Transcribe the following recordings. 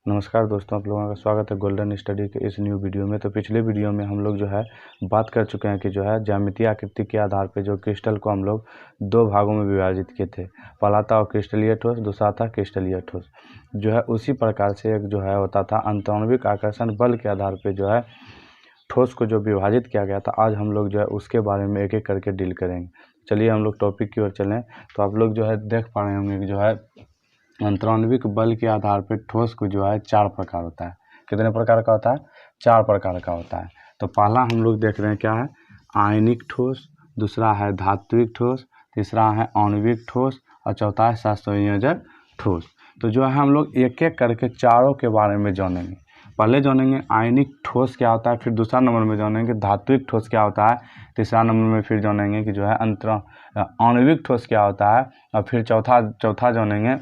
नमस्कार दोस्तों, आप लोगों का स्वागत है गोल्डन स्टडी के इस न्यू वीडियो में। तो पिछले वीडियो में हम लोग जो है बात कर चुके हैं कि जो है ज्यामितीय आकृति के आधार पे जो क्रिस्टल को हम लोग दो भागों में विभाजित किए थे। पहला था क्रिस्टलीय ठोस, दूसरा था क्रिस्टलीय ठोस। जो है उसी प्रकार से एक जो है होता था अंतरणिक आकर्षण बल के आधार पर जो है ठोस को जो विभाजित किया गया था। आज हम लोग जो है उसके बारे में एक एक करके डील करेंगे। चलिए हम लोग टॉपिक की ओर चलें। तो आप लोग जो है देख पा रहे होंगे कि जो है अंतरणिक बल के आधार पर ठोस को जो है 4 प्रकार होता है। कितने प्रकार का होता है? 4 प्रकार का होता है। तो पहला हम लोग देख रहे हैं क्या है? आयनिक ठोस, दूसरा है धात्विक ठोस, तीसरा है आणविक ठोस और चौथा है सहसंयोजक ठोस। तो जो है हम लोग एक एक करके चारों के बारे में जानेंगे। पहले जानेंगे आयनिक ठोस क्या होता है, फिर दूसरा नंबर में जानेंगे धात्विक ठोस क्या होता है, तीसरा नंबर में फिर जानेंगे कि जो है आणविक ठोस क्या होता है और फिर चौथा जानेंगे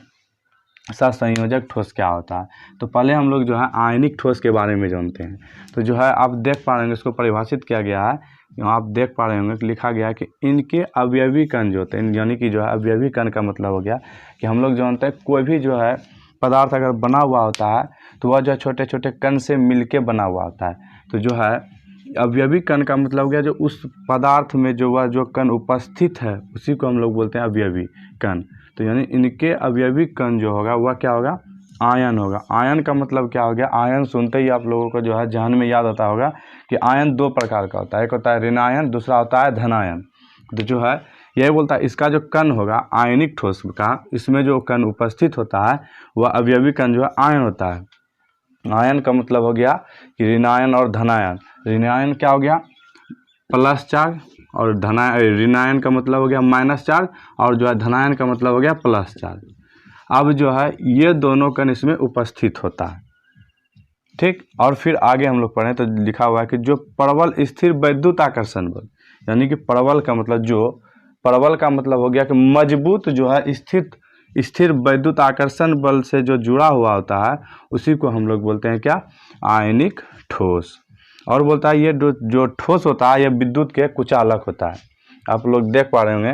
सहसंयोजक ठोस क्या होता है। तो पहले हम लोग जो है आयनिक ठोस के बारे में जानते हैं। तो जो है आप देख पा रहे होंगे इसको परिभाषित किया गया है। यहाँ आप देख पा रहे होंगे कि लिखा गया है कि इनके अवयवी कण जो होते हैं, यानी कि जो है अवयवी कण का मतलब हो गया कि हम लोग जानते हैं कोई भी जो है पदार्थ अगर बना हुआ होता है तो वह जो है छोटे छोटे कण से मिलके बना हुआ होता है। तो जो है अवयवी कण का मतलब हो गया जो उस पदार्थ में जो कण उपस्थित है उसी को हम लोग बोलते हैं अवयवी कण। तो यानी इनके अवयवी कण जो होगा वह क्या होगा? आयन होगा। आयन का मतलब क्या हो गया? आयन सुनते ही आप लोगों को जो है ध्यान में याद आता होगा कि आयन 2 प्रकार का होता है, एक होता है ऋण आयन, दूसरा होता है धन आयन। तो जो है यही बोलता है इसका जो कण होगा आयनिक ठोस का, इसमें जो कण उपस्थित होता है वह अवयवी कण जो है आयन होता है। आयन का मतलब हो गया कि ऋणायन और धनायन। ऋणायन क्या हो गया? प्लस चार्ज, और ऋणायन का मतलब हो गया माइनस चार्ज, और जो है धनायन का मतलब हो गया प्लस चार्ज। अब जो है ये दोनों कण इसमें उपस्थित होता है, ठीक। और फिर आगे हम लोग पढ़ें तो लिखा हुआ है कि जो प्रबल स्थिर वैद्युत आकर्षण बल, यानी कि प्रबल का मतलब हो गया कि मजबूत जो है स्थिर वैद्युत आकर्षण बल से जो जुड़ा हुआ होता है उसी को हम लोग बोलते हैं क्या? आयनिक ठोस। और बोलता है ये जो ठोस होता है ये विद्युत के कुचालक होता है। आप लोग देख पा रहे होंगे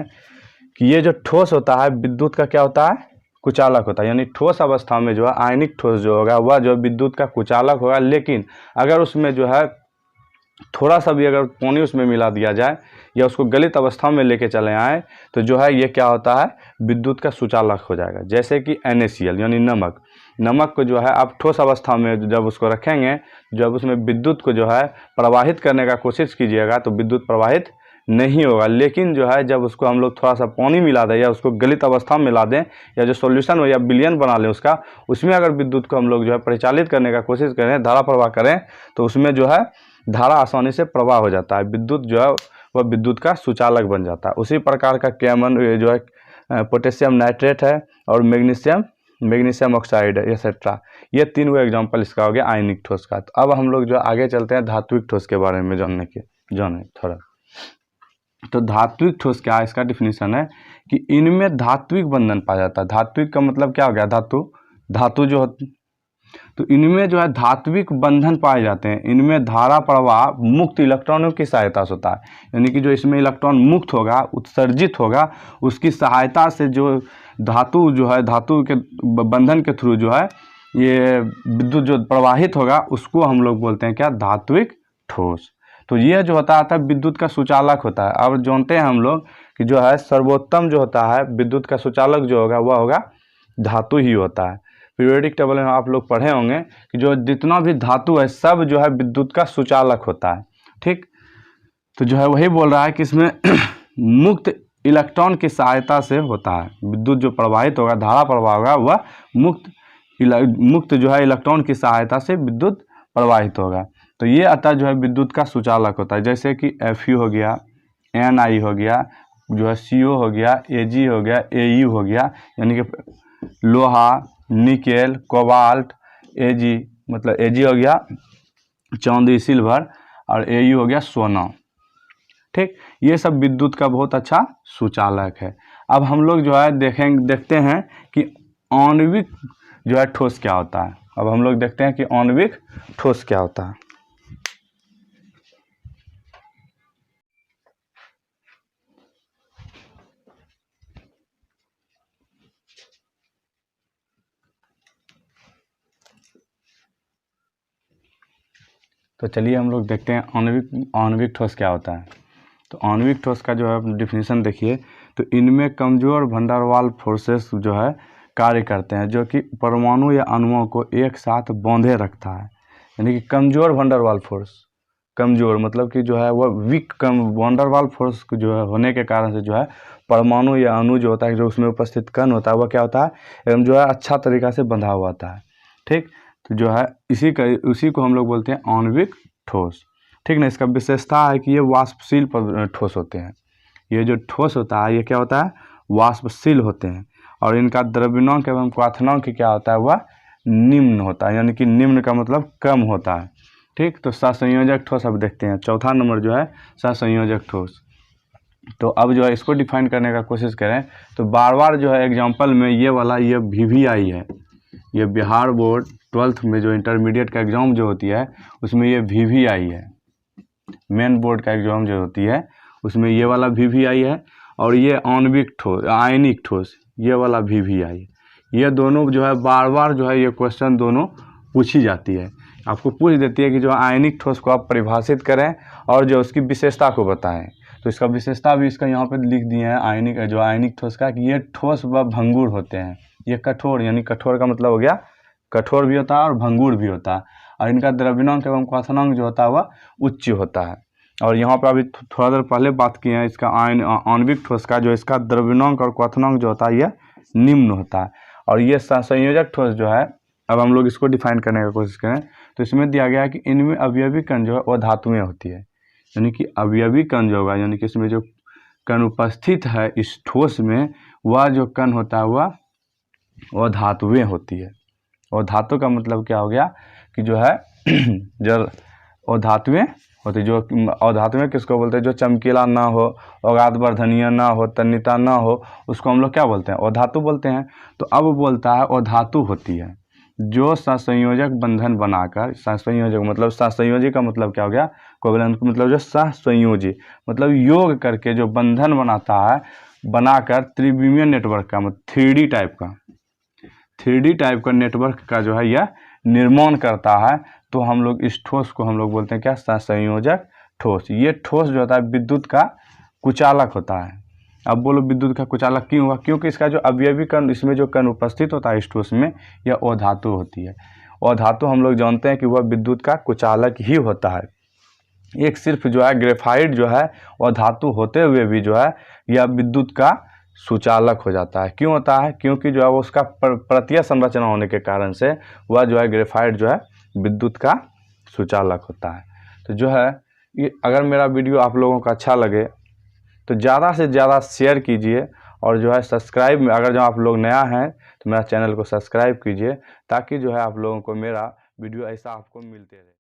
कि ये जो ठोस होता है विद्युत का क्या होता है? कुचालक होता है। यानी ठोस अवस्था में जो है आयनिक ठोस जो होगा वह जो विद्युत का कुचालक होगा। लेकिन अगर उसमें जो है थोड़ा सा भी अगर पानी उसमें मिला दिया जाए या उसको गलित अवस्था में लेके चले आए तो जो है ये क्या होता है? विद्युत का सुचालक हो जाएगा। जैसे कि NaCl यानी नमक को जो है आप ठोस अवस्था में जब उसको रखेंगे, जब उसमें विद्युत को जो है प्रवाहित करने का कोशिश कीजिएगा तो विद्युत प्रवाहित नहीं होगा। लेकिन जो है जब उसको हम लोग थोड़ा सा पानी मिला दें या उसको गलित अवस्था में मिला दें या जो सॉल्यूशन हो या विलयन बना लें उसका, उसमें अगर विद्युत को हम लोग जो है परिचालित करने का कोशिश करें, धारा प्रवाह करें, तो उसमें जो है धारा आसानी से प्रवाह हो जाता है। विद्युत जो है वह विद्युत का सुचालक बन जाता है। उसी प्रकार का केमन जो है पोटेशियम नाइट्रेट है और मैग्नीशियम ऑक्साइड है, एक्सेट्रा। ये 3 एग्जाम्पल इसका हो गया आयनिक ठोस का। तो अब हम लोग जो आगे चलते हैं धात्विक ठोस के बारे में जाने थोड़ा। तो धात्विक ठोस क्या है? इसका डिफिनीशन है कि इनमें धात्विक बंधन पाया जाता है। धात्विक का मतलब क्या हो गया? धातु जो तो इनमें जो है धात्विक बंधन पाए जाते हैं। इनमें धारा प्रवाह मुक्त इलेक्ट्रॉनों की सहायता से होता है। यानी कि जो इसमें इलेक्ट्रॉन मुक्त होगा, उत्सर्जित होगा, उसकी सहायता से जो धातु के बंधन के थ्रू जो है ये विद्युत जो प्रवाहित होगा उसको हम लोग बोलते हैं क्या? धात्विक ठोस। तो ये जो होता है विद्युत का सुचालक होता है। अब जानते हैं हम लोग कि जो है सर्वोत्तम जो होता है विद्युत का सुचालक जो होगा वह होगा धातु ही होता है। पीरियोडिक टेबल में आप लोग पढ़े होंगे कि जो जितना भी धातु है सब जो है विद्युत का सुचालक होता है, ठीक। तो जो है वही बोल रहा है कि इसमें मुक्त इलेक्ट्रॉन की सहायता से होता है। विद्युत जो प्रवाहित होगा, धारा प्रवाह होगा, वह मुक्त जो है इलेक्ट्रॉन की सहायता से विद्युत प्रवाहित होगा। तो ये अतः जो है विद्युत का सुचालक होता है। जैसे कि Fe हो गया, Ni हो गया, जो है CO हो गया, Ag हो गया, Au हो गया, यानी कि लोहा, निकेल, कोबाल्ट, Ag मतलब Ag हो गया चांदी सिल्वर, और Au हो गया सोना, ठीक। ये सब विद्युत का बहुत अच्छा सुचालक है। अब हम लोग जो है देखते हैं कि आणविक जो है ठोस क्या होता है। अब हम लोग देखते हैं कि आणविक ठोस क्या होता है। तो चलिए हम लोग देखते हैं आणविक ठोस क्या होता है। तो आणविक ठोस का जो है डिफिनीशन देखिए, तो इनमें कमज़ोर वैन डेर वाल्स फोर्सेस जो है कार्य करते हैं, जो कि परमाणु या अणुओं को एक साथ बांधे रखता है। यानी कि कमज़ोर वैन डेर वाल्स फोर्स, कमज़ोर मतलब कि जो है वह weak van der Waals force जो है होने के कारण से जो है परमाणु या अणु जो होता है, जो उसमें उपस्थित कण होता है, वह क्या होता है, एकदम जो है अच्छा तरीक़ा से बंधा हुआ होता है। ठीक, तो जो है उसी को हम लोग बोलते हैं आणविक ठोस। ठीक ना। इसका विशेषता है कि ये वाष्पशील ठोस होते हैं। ये जो ठोस होता है ये क्या होता है, वाष्पशील होते हैं, और इनका द्रव्यनांक एवं क्वथनांक क्या होता है, वह निम्न होता है। यानी कि निम्न का मतलब कम होता है। ठीक, तो सहसंयोजक ठोस अब देखते हैं। चौथा नंबर जो है सहसंयोजक ठोस। तो अब जो है इसको डिफाइन करने का कोशिश करें तो बार बार जो है एग्जाम्पल में ये वाला ये VVI है। ये बिहार बोर्ड 12th में जो इंटरमीडिएट का एग्ज़ाम जो होती है उसमें ये VVI है। मेन बोर्ड का एग्ज़ाम जो होती है उसमें ये वाला VVI है, और ये आणविक ठोस आयनिक ठोस ये वाला VVI। ये दोनों जो है बार बार जो है ये क्वेश्चन दोनों पूछी जाती है। आपको पूछ देती है कि जो आयनिक ठोस को आप परिभाषित करें और जो उसकी विशेषता को बताएं। तो इसका विशेषता भी इसका यहाँ पे लिख दिए हैं आयनिक ठोस का, कि ये ठोस व भंगुर होते हैं। ये कठोर, यानी कठोर का मतलब हो गया कठोर भी होता है और भंगुर भी होता है, और इनका द्रव्यनांक एवं क्वथनांक जो होता है वह उच्च होता है। और यहाँ पे अभी थोड़ा देर पहले बात की है इसका आणविक ठोस का, जो इसका द्रव्यनांक और क्वथनांक जो होता है यह निम्न होता है। और ये संयोजक ठोस जो है, अब हम लोग इसको डिफाइन करने की कोशिश करें तो इसमें दिया गया है कि इनमें अवयवी कण जो है वह धातुएं होती है। यानी कि अवयवी कण जो होगा, यानी कि इसमें जो कण उपस्थित है इस ठोस में, वह जो कण होता है वह धातुएं होती है। और धातु का मतलब क्या हो गया कि जो है जल और धातुएं होती, जो और धातुएं किसको बोलते हैं, जो चमकीला ना हो, औगातवर्धनीय ना हो, तन्यता ना हो, उसको हम लोग क्या बोलते हैं, और धातु बोलते हैं। तो अब बोलता है और धातु होती है जो सहसंयोजक बंधन बनाकर, सहसंयोजक मतलब सहसंयोजी का मतलब क्या हो गया, कोवलेंट मतलब जो सहसंयोजी मतलब योग करके जो बंधन बनाता है, बनाकर त्रिविमीय नेटवर्क का मतलब 3D टाइप का नेटवर्क का जो है यह निर्माण करता है। तो हम लोग इस ठोस को हम लोग बोलते हैं क्या, सहसंयोजक ठोस। ये ठोस जो होता है विद्युत का कुचालक होता है। अब बोलो विद्युत का कुचालक क्यों हुआ, क्योंकि इसका जो अवयवी कण, इसमें जो कण उपस्थित होता है इस ठोस में, यह अधातु होती है। और धातु हम लोग जानते हैं कि वह विद्युत का कुचालक ही होता है। एक सिर्फ जो है ग्रेफाइट जो है और धातु होते हुए भी जो है यह विद्युत का सुचालक हो जाता है। क्यों होता है, क्योंकि जो है वो उसका परतीय संरचना होने के कारण से वह जो है ग्रेफाइट जो है विद्युत का सुचालक होता है। तो जो है ये, अगर मेरा वीडियो आप लोगों को अच्छा लगे तो ज़्यादा से ज़्यादा शेयर कीजिए, और जो है सब्सक्राइब में, अगर जो आप लोग नया हैं तो मेरा चैनल को सब्सक्राइब कीजिए, ताकि जो है आप लोगों को मेरा वीडियो ऐसा आपको मिलते रहे।